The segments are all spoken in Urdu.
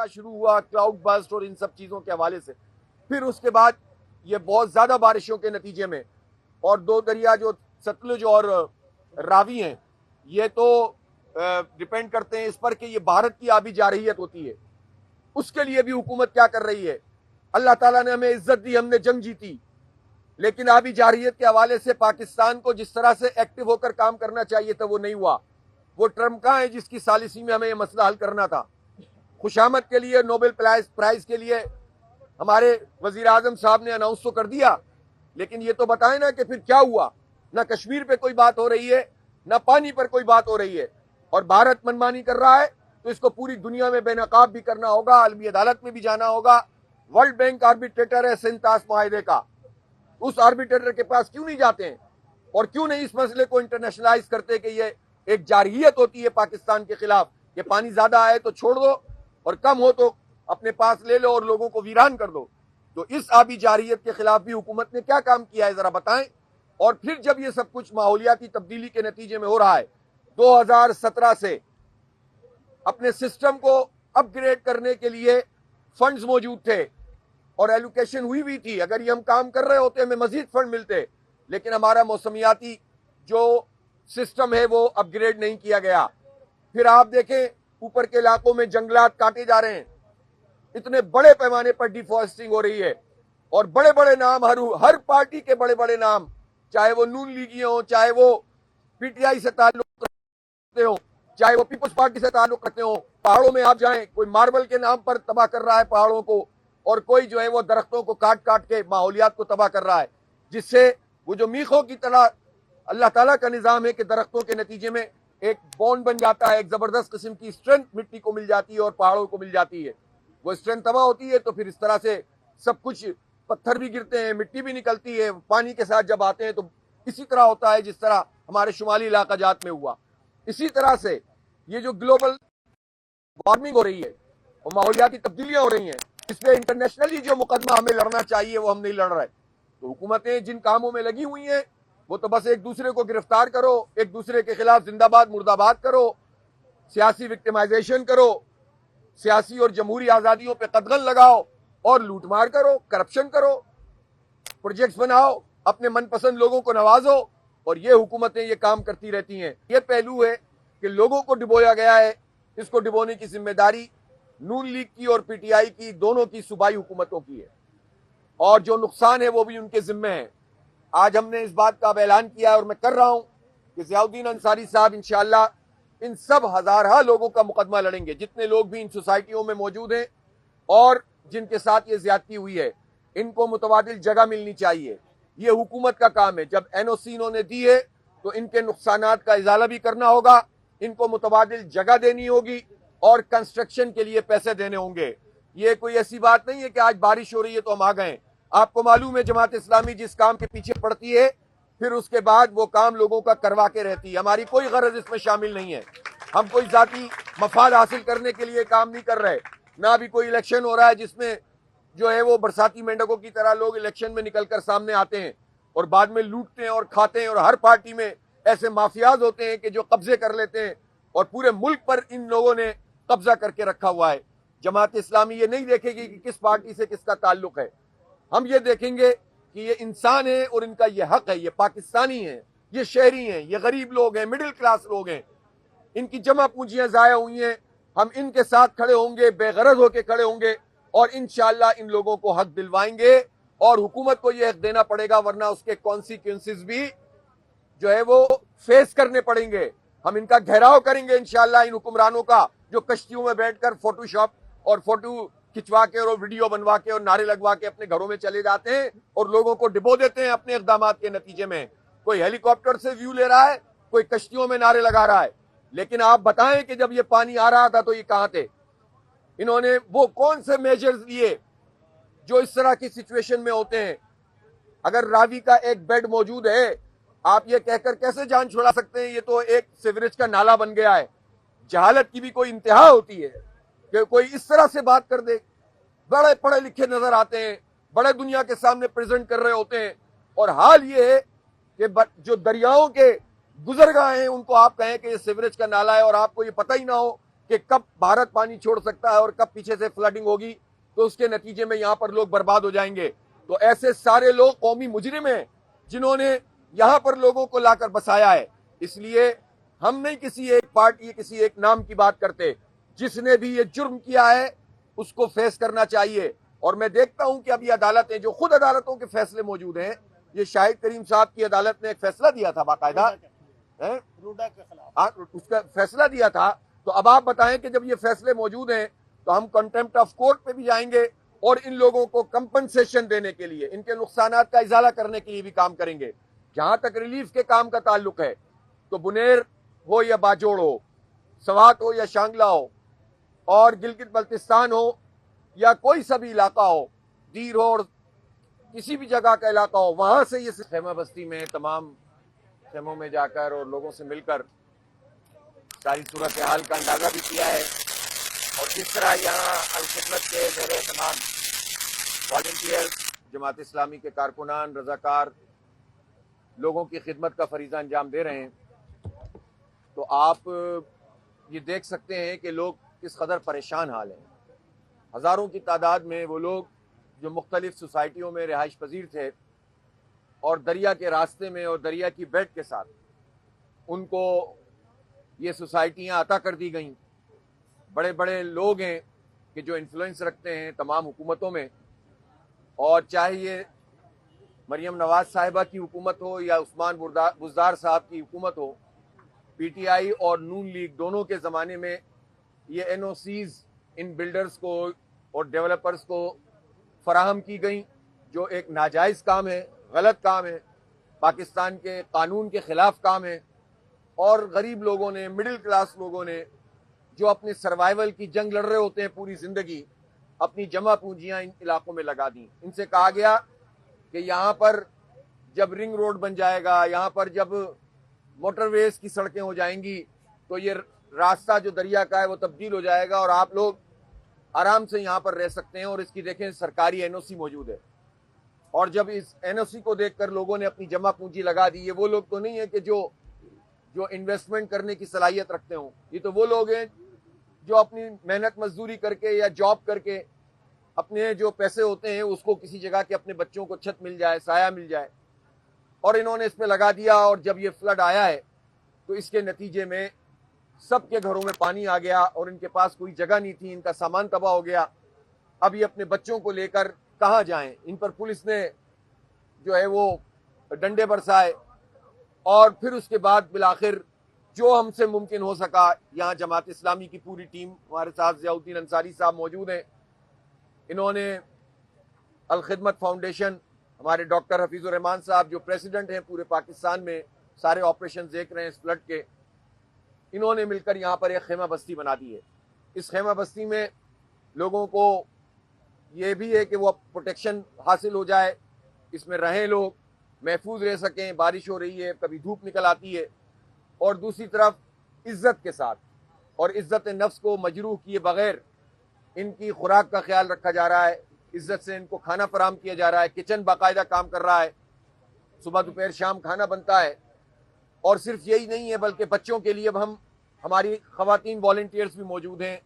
خطرہ شروع ہوا کلاؤڈ بسٹ اور ان سب چیزوں کے حوالے سے، پھر اس کے بعد یہ بہت زیادہ بارشوں کے نتیجے میں، اور دو دریا جو ستلج اور راوی ہیں، یہ تو ڈپینڈ کرتے ہیں اس پر کہ یہ بھارت کی آبی جارحیت ہوتی ہے، اس کے لیے بھی حکومت کیا کر رہی ہے؟ اللہ تعالیٰ نے ہمیں عزت دی، ہم نے جنگ جیتی، لیکن آبی جارحیت کے حوالے سے پاکستان کو جس طرح سے ایکٹیو ہو کر کام کرنا چاہیے تھا وہ نہیں ہوا۔ وہ ٹرمپ کہاں ہے جس کی ثالثی میں ہمیں یہ مسئلہ حل کرنا تھا؟ خوشامد کے لیے نوبل پرائز کے لیے ہمارے وزیر اعظم صاحب نے اناؤنس تو کر دیا، لیکن یہ تو بتائیں نا کہ پھر کیا ہوا؟ نہ کشمیر پہ کوئی بات ہو رہی ہے، نہ پانی پر کوئی بات ہو رہی ہے، اور بھارت منمانی کر رہا ہے تو اس کو پوری دنیا میں بے نقاب بھی کرنا ہوگا، عالمی عدالت میں بھی جانا ہوگا۔ ورلڈ بینک آربیٹریٹر ہے سینتاس معاہدے کا، اس آربیٹریٹر کے پاس کیوں نہیں جاتے ہیں اور کیوں نہیں اس مسئلے کو انٹرنیشنلائز کرتے کہ یہ ایک جارحیت ہوتی ہے پاکستان کے خلاف کہ پانی زیادہ آئے تو چھوڑ دو اور کم ہو تو اپنے پاس لے لو اور لوگوں کو ویران کر دو۔ تو اس آبی جارحیت کے خلاف بھی حکومت نے کیا کام کیا ہے ذرا بتائیں۔ اور پھر جب یہ سب کچھ ماحولیاتی تبدیلی کے نتیجے میں ہو رہا ہے، 2017 سے اپنے سسٹم کو اپ گریڈ کرنے کے لیے فنڈز موجود تھے اور ایلوکیشن ہوئی تھی، اگر یہ ہم کام کر رہے ہوتے ہمیں مزید فنڈ ملتے، لیکن ہمارا موسمیاتی جو سسٹم ہے وہ اپ گریڈ نہیں کیا گیا۔ پھر آپ دیکھیں اوپر کے علاقوں میں جنگلات کاٹے جا رہے ہیں، اتنے بڑے پیمانے پر ڈیفارسٹنگ ہو رہی ہے، اور بڑے بڑے نام ہر پارٹی کے بڑے بڑے نام، چاہے وہ نون لیگی ہوں، چاہے وہ پی ٹی آئی سے تعلق رکھتے ہوں، چاہے وہ پیپلز پارٹی سے تعلق رکھتے ہوں۔ پہاڑوں میں آپ جائیں، کوئی ماربل کے نام پر تباہ کر رہا ہے پہاڑوں کو، اور کوئی جو ہے وہ درختوں کو کاٹ کاٹ کے ماحولیات کو تباہ کر رہا ہے، جس سے وہ جو میخوں کی طرح اللہ تعالیٰ کا نظام ہے کہ درختوں کے نتیجے میں ایک بونڈ بن جاتا ہے، ایک زبردست قسم کی اسٹرینتھ مٹی کو مل جاتی ہے اور پہاڑوں کو مل جاتی ہے۔ وہ اسٹرینتھ تباہ ہوتی ہے تو پھر اس طرح سے سب کچھ، پتھر بھی گرتے ہیں، مٹی بھی نکلتی ہے، پانی کے ساتھ جب آتے ہیں تو اسی طرح ہوتا ہے جس طرح ہمارے شمالی علاقہ جات میں ہوا۔ اسی طرح سے یہ جو گلوبل وارمنگ ہو رہی ہے اور ماحولیاتی تبدیلیاں ہو رہی ہیں، اس پہ انٹرنیشنلی جو مقدمہ ہمیں لڑنا چاہیے وہ ہم نہیں لڑ رہے۔ تو حکومتیں جن کاموں میں لگی ہوئی ہیں وہ تو بس ایک دوسرے کو گرفتار کرو، ایک دوسرے کے خلاف زندہ باد مرد آباد کرو، سیاسی وکٹمائزیشن کرو، سیاسی اور جمہوری آزادیوں پہ قدغن لگاؤ اور لوٹ مار کرو، کرپشن کرو، پروجیکٹس بناؤ، اپنے من پسند لوگوں کو نوازو، اور یہ حکومتیں یہ کام کرتی رہتی ہیں۔ یہ پہلو ہے کہ لوگوں کو ڈبویا گیا ہے، اس کو ڈبونے کی ذمہ داری نون لیگ کی اور پی ٹی آئی کی، دونوں کی صوبائی حکومتوں کی ہے، اور جو نقصان ہے وہ بھی ان کے ذمہ ہے۔ آج ہم نے اس بات کا اعلان کیا ہے اور میں کر رہا ہوں کہ ضیاء الدین انصاری صاحب انشاءاللہ ان سب ہزارہ لوگوں کا مقدمہ لڑیں گے، جتنے لوگ بھی ان سوسائٹیوں میں موجود ہیں اور جن کے ساتھ یہ زیادتی ہوئی ہے، ان کو متبادل جگہ ملنی چاہیے۔ یہ حکومت کا کام ہے، جب این او سی انہوں نے دی ہے تو ان کے نقصانات کا ازالہ بھی کرنا ہوگا، ان کو متبادل جگہ دینی ہوگی اور کنسٹرکشن کے لیے پیسے دینے ہوں گے۔ یہ کوئی ایسی بات نہیں ہے کہ آج بارش ہو رہی ہے تو ہم آ گئے۔ آپ کو معلوم ہے جماعت اسلامی جس کام کے پیچھے پڑتی ہے پھر اس کے بعد وہ کام لوگوں کا کروا کے رہتی ہے۔ ہماری کوئی غرض اس میں شامل نہیں ہے، ہم کوئی ذاتی مفاد حاصل کرنے کے لیے کام نہیں کر رہے، نہ ابھی کوئی الیکشن ہو رہا ہے جس میں جو ہے وہ برساتی مینڈکوں کی طرح لوگ الیکشن میں نکل کر سامنے آتے ہیں اور بعد میں لوٹتے ہیں اور کھاتے ہیں، اور ہر پارٹی میں ایسے مافیاز ہوتے ہیں کہ جو قبضے کر لیتے ہیں اور پورے ملک پر ان لوگوں نے قبضہ کر کے رکھا ہوا ہے۔ جماعت اسلامی یہ نہیں دیکھے گی کہ کس پارٹی سے کس کا تعلق ہے، ہم یہ دیکھیں گے کہ یہ انسان ہیں اور ان کا یہ حق ہے، یہ پاکستانی ہیں، یہ شہری ہیں، یہ غریب لوگ ہیں، مڈل کلاس لوگ ہیں، ان کی جمع پونجیاں ضائع ہوئی ہیں، ہم ان کے ساتھ کھڑے ہوں گے، بے غرض ہو کے کھڑے ہوں گے اور انشاءاللہ ان لوگوں کو حق دلوائیں گے، اور حکومت کو یہ حق دینا پڑے گا، ورنہ اس کے کانسیکوینسز بھی جو ہے وہ فیس کرنے پڑیں گے۔ ہم ان کا گھیراؤ کریں گے انشاءاللہ ان حکمرانوں کا جو کشتیوں میں بیٹھ کر فوٹو شاپ اور فوٹو کھچوا کے اور ویڈیو بنوا کے اور نعرے لگوا کے اپنے گھروں میں چلے جاتے ہیں اور لوگوں کو ڈبو دیتے ہیں اپنے اقدامات کے نتیجے میں۔ کوئی ہیلی کاپٹر سے ویو لے رہا ہے، کوئی کشتیوں میں نعرے لگا رہا ہے، لیکن آپ بتائیں کہ جب یہ پانی آ رہا تھا تو یہ کہاں تھے؟ انہوں نے وہ کون سے میجرز لیے جو اس طرح کی سچویشن میں ہوتے ہیں؟ اگر راوی کا ایک بیڈ موجود ہے، آپ یہ کہہ کر کیسے جان چھڑا سکتے ہیں یہ تو ایک سیوریج کا نالا بن گیا ہے؟ جہالت کی بھی کوئی انتہا ہوتی ہے کہ کوئی اس طرح سے بات کر دے؟ بڑے پڑھے لکھے نظر آتے ہیں، بڑے دنیا کے سامنے پریزنٹ کر رہے ہوتے ہیں، اور حال یہ ہے کہ جو دریاؤں کے گزرگاہ ہیں ان کو آپ کہیں کہ یہ سیوریج کا نالا ہے اور آپ کو یہ پتہ ہی نہ ہو کہ کب بھارت پانی چھوڑ سکتا ہے اور کب پیچھے سے فلڈنگ ہوگی، تو اس کے نتیجے میں یہاں پر لوگ برباد ہو جائیں گے۔ تو ایسے سارے لوگ قومی مجرم ہیں جنہوں نے یہاں پر لوگوں کو لا کر بسایا ہے۔ اس لیے ہم نہیں کسی ایک پارٹی، کسی ایک نام کی بات کرتے، جس نے بھی یہ جرم کیا ہے اس کو فیس کرنا چاہیے۔ اور میں دیکھتا ہوں کہ اب یہ عدالتیں، جو خود عدالتوں کے فیصلے موجود ہیں، یہ شاہد کریم صاحب کی عدالت نے ایک فیصلہ دیا تھا باقاعدہ، روڈا کے خلاف اس کا فیصلہ دیا تھا۔ تو اب آپ بتائیں کہ جب یہ فیصلے موجود ہیں تو ہم کنٹمپٹ آف کورٹ پہ بھی جائیں گے اور ان لوگوں کو کمپنسیشن دینے کے لیے، ان کے نقصانات کا ازالہ کرنے کے لیے بھی کام کریں گے۔ جہاں تک ریلیف کے کام کا تعلق ہے تو بنیر ہو یا باجوڑ ہو، سوات ہو یا شانگلہ ہو، اور گلگت بلتستان ہو یا کوئی سا بھی علاقہ ہو، دیر ہو اور کسی بھی جگہ کا علاقہ ہو، وہاں سے یہ خیمہ بستی میں تمام خیموں میں جا کر اور لوگوں سے مل کر ساری صورتحال کا اندازہ بھی کیا ہے، اور جس طرح یہاں الخدمت کے زیر اہتمام والنٹیئر، جماعت اسلامی کے کارکنان، رضاکار لوگوں کی خدمت کا فریضہ انجام دے رہے ہیں، تو آپ یہ دیکھ سکتے ہیں کہ لوگ کس قدر پریشان حال ہیں۔ ہزاروں کی تعداد میں وہ لوگ جو مختلف سوسائٹیوں میں رہائش پذیر تھے اور دریا کے راستے میں اور دریا کی بیڈ کے ساتھ ان کو یہ سوسائٹیاں عطا کر دی گئیں۔ بڑے بڑے لوگ ہیں کہ جو انفلوئنس رکھتے ہیں تمام حکومتوں میں، اور چاہے یہ مریم نواز صاحبہ کی حکومت ہو یا عثمان بزدار صاحب کی حکومت ہو، پی ٹی آئی اور نون لیگ دونوں کے زمانے میں یہ این او سیز ان بلڈرز کو اور ڈیولپرز کو فراہم کی گئیں، جو ایک ناجائز کام ہے، غلط کام ہے، پاکستان کے قانون کے خلاف کام ہے، اور غریب لوگوں نے، مڈل کلاس لوگوں نے جو اپنے سروائیول کی جنگ لڑ رہے ہوتے ہیں پوری زندگی، اپنی جمع پونجیاں ان علاقوں میں لگا دیں۔ ان سے کہا گیا کہ یہاں پر جب رنگ روڈ بن جائے گا، یہاں پر جب موٹر ویز کی سڑکیں ہو جائیں گی تو یہ راستہ جو دریا کا ہے وہ تبدیل ہو جائے گا اور آپ لوگ آرام سے یہاں پر رہ سکتے ہیں، اور اس کی دیکھیں سرکاری این او سی موجود ہے۔ اور جب اس این او سی کو دیکھ کر لوگوں نے اپنی جمع پونجی لگا دی، یہ وہ لوگ تو نہیں ہے کہ جو انویسٹمنٹ کرنے کی صلاحیت رکھتے ہوں، یہ تو وہ لوگ ہیں جو اپنی محنت مزدوری کر کے یا جاب کر کے اپنے جو پیسے ہوتے ہیں اس کو کسی جگہ کے اپنے بچوں کو چھت مل جائے، سایہ مل جائے، اور انہوں نے اس پہ لگا دیا۔ اور جب یہ فلڈ آیا ہے تو اس کے نتیجے میں سب کے گھروں میں پانی آ گیا اور ان کے پاس کوئی جگہ نہیں تھی، ان کا سامان تباہ ہو گیا۔ اب یہ اپنے بچوں کو لے کر کہاں جائیں؟ ان پر پولیس نے جو ہے وہ ڈنڈے برسائے، اور پھر اس کے بعد بالآخر جو ہم سے ممکن ہو سکا، یہاں جماعت اسلامی کی پوری ٹیم، ہمارے ساتھ ضیاء الدین انصاری صاحب موجود ہیں، انہوں نے الخدمت فاؤنڈیشن، ہمارے ڈاکٹر حفیظ الرحمان صاحب جو پریزیڈنٹ ہیں پورے پاکستان میں، سارے آپریشن دیکھ رہے ہیں اس فلڈ کے، انہوں نے مل کر یہاں پر ایک خیمہ بستی بنا دی ہے۔ اس خیمہ بستی میں لوگوں کو یہ بھی ہے کہ وہ پروٹیکشن حاصل ہو جائے، اس میں رہیں، لوگ محفوظ رہ سکیں، بارش ہو رہی ہے، کبھی دھوپ نکل آتی ہے، اور دوسری طرف عزت کے ساتھ اور عزت نفس کو مجروح کیے بغیر ان کی خوراک کا خیال رکھا جا رہا ہے، عزت سے ان کو کھانا فراہم کیا جا رہا ہے، کچن باقاعدہ کام کر رہا ہے، صبح دوپہر شام کھانا بنتا ہے۔ اور صرف یہی نہیں ہے بلکہ بچوں کے لیے اب ہماری خواتین والنٹیئرز بھی موجود ہیں،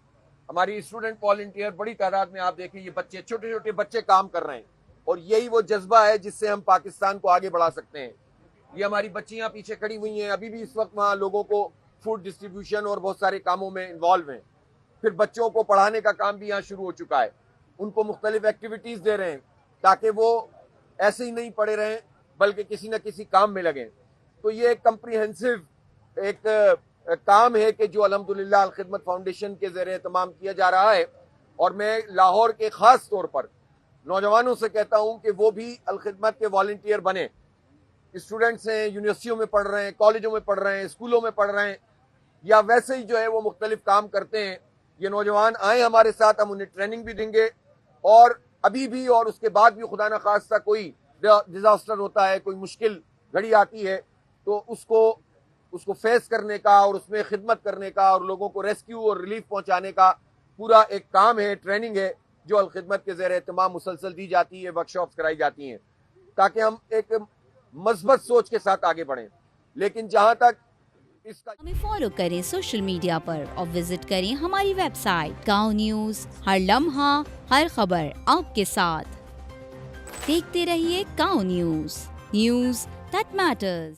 ہماری اسٹوڈنٹ والنٹیئر بڑی تعداد میں، آپ دیکھیں یہ بچے، چھوٹے چھوٹے بچے کام کر رہے ہیں، اور یہی وہ جذبہ ہے جس سے ہم پاکستان کو آگے بڑھا سکتے ہیں۔ یہ ہماری بچیاں پیچھے کھڑی ہوئی ہیں، ابھی بھی اس وقت وہاں لوگوں کو فوڈ ڈسٹریبیوشن اور بہت سارے کاموں میں انوالو ہیں۔ پھر بچوں کو پڑھانے کا کام بھی یہاں شروع ہو چکا ہے، ان کو مختلف ایکٹیویٹیز دے رہے ہیں تاکہ وہ ایسے ہی نہیں پڑے رہیں بلکہ کسی نہ کسی کام میں لگیں۔ تو یہ ایک کمپریہنسو ایک کام ہے کہ جو الحمدللہ الخدمت فاؤنڈیشن کے زیر اہتمام کیا جا رہا ہے، اور میں لاہور کے خاص طور پر نوجوانوں سے کہتا ہوں کہ وہ بھی الخدمت کے والنٹیئر بنے۔ اسٹوڈنٹس ہیں، یونیورسٹیوں میں پڑھ رہے ہیں، کالجوں میں پڑھ رہے ہیں، اسکولوں میں پڑھ رہے ہیں، یا ویسے ہی جو ہے وہ مختلف کام کرتے ہیں، یہ نوجوان آئیں ہمارے ساتھ، ہم انہیں ٹریننگ بھی دیں گے، اور ابھی بھی اور اس کے بعد بھی خدا نہ خواستہ کوئی ڈیزاسٹر ہوتا ہے، کوئی مشکل گھڑی آتی ہے تو اس کو فیس کرنے کا اور اس میں خدمت کرنے کا اور لوگوں کو ریسکیو اور ریلیف پہنچانے کا پورا ایک کام ہے، ٹریننگ ہے جو الخدمت کے زیر اہتمام مسلسل دی جاتی ہے، ورکشاپس کرائی جاتی ہیں تاکہ ہم ایک مثبت سوچ کے ساتھ آگے بڑھیں۔ لیکن جہاں تک اس کا ہمیں فالو کریں سوشل میڈیا پر اور وزٹ کریں ہماری ویب سائٹ گاؤں نیوز، ہر لمحہ ہر خبر آپ کے ساتھ۔ دیکھتے رہیے گاؤں نیوز، نیوز دیٹ میٹرز۔